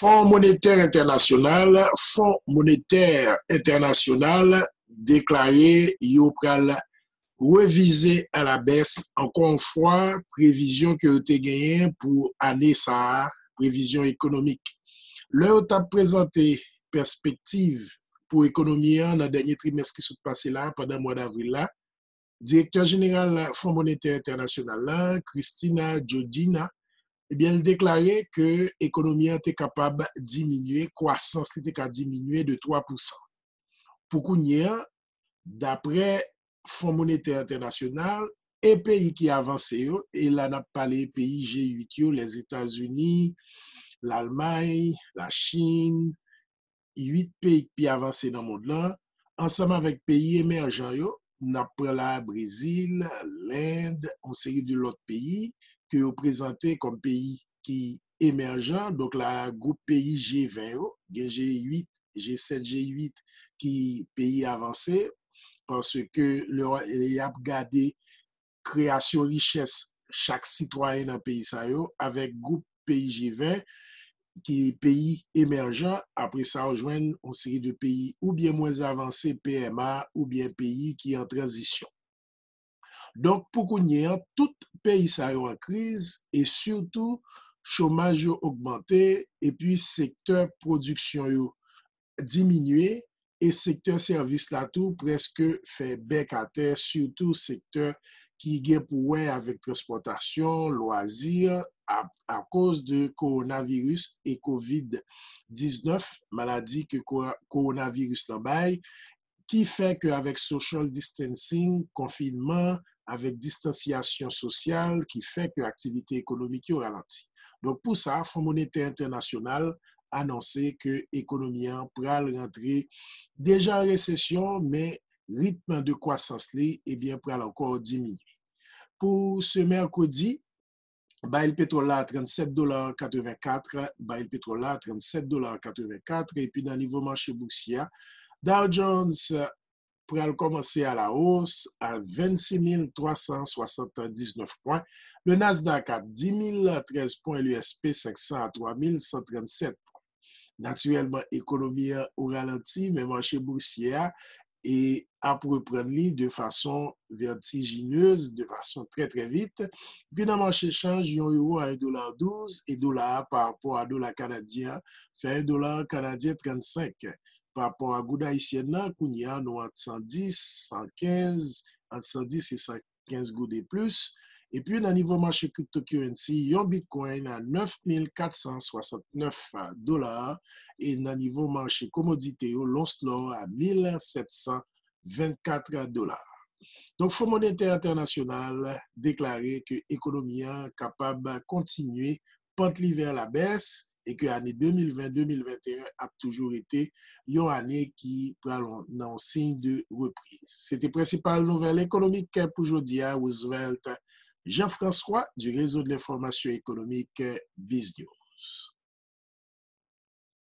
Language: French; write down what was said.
Fonds monétaire international déclaré yo pral revisé à la baisse encore une fois prévision que te gagné pour année ça prévision économique. Là tu as présenté perspective pour économie dans le dernier trimestre qui s'est passé là pendant le mois d'avril là. Directeur général Fonds monétaire international là, Christina Jodina, eh bien, elle déclarait que l'économie était capable de diminuer, croissance était capable de diminuer de 3%. Pour qu'on y ait, d'après Fonds monétaire international, et pays qui avancent, et là, on a parlé pays G8, les États-Unis, l'Allemagne, la Chine, 8 pays qui avancent dans le monde là, ensemble avec pays émergents, on a pris le Brésil, l'Inde, une série de l'autre pays que vous présentez comme pays qui émergents, donc la groupe pays G20, G8, G7, G8 qui pays avancés, parce que il a gardé création richesse chaque citoyen dans le pays avec groupe pays G20 qui est pays émergent, après ça rejoindre une série de pays ou bien moins avancés PMA ou bien pays qui est en transition. Donc, pour qu'on y ait, tout pays ça en crise et surtout chômage augmenté et puis secteur production diminué et secteur service là tout presque fait bec à terre, surtout secteur qui est pour avec transportation, loisirs, à cause de coronavirus et COVID-19, maladie que coronavirus l'embaille, qui fait qu'avec social distancing, confinement, avec distanciation sociale, qui fait que l'activité économique est ralentie. Donc pour ça, Fonds monétaire international a annoncé que l'économie pourrait rentrer déjà en récession, mais rythme de croissance est bien pourrait encore diminuer. Pour ce mercredi, le pétrole à 37,84 $, le pétrole à 37,84 $, et puis dans le niveau marché boursier, Dow Jones pour commencer à la hausse à 26 379 points, le Nasdaq à 10 013 points, l'USP 500 à 3 137 points. Naturellement, l'économie au ralenti, mais le marché boursier et à reprendre de façon vertigineuse, de façon très très vite. Puis dans le marché change, euro à 1,12 $, et dollar par rapport à dollar canadien fait $1 canadien 35. Par rapport à Gouda haïtienne, nous avons 110, 115, entre 110 et 115 gouttes de plus. Et puis, dans le niveau marché cryptocurrency, un Bitcoin à 9 469 $, et dans le niveau marché commodité, l'Oslo à 1 724 $. Donc, Fonds monétaire international déclaré que l'économie est capable de continuer pente vers la baisse et que l'année 2020-2021 a toujours été une année qui prend un signe de reprise. C'était la principale nouvelle économique pour aujourd'hui à Roosevelt. Jean-François du réseau de l'information économique BizNews.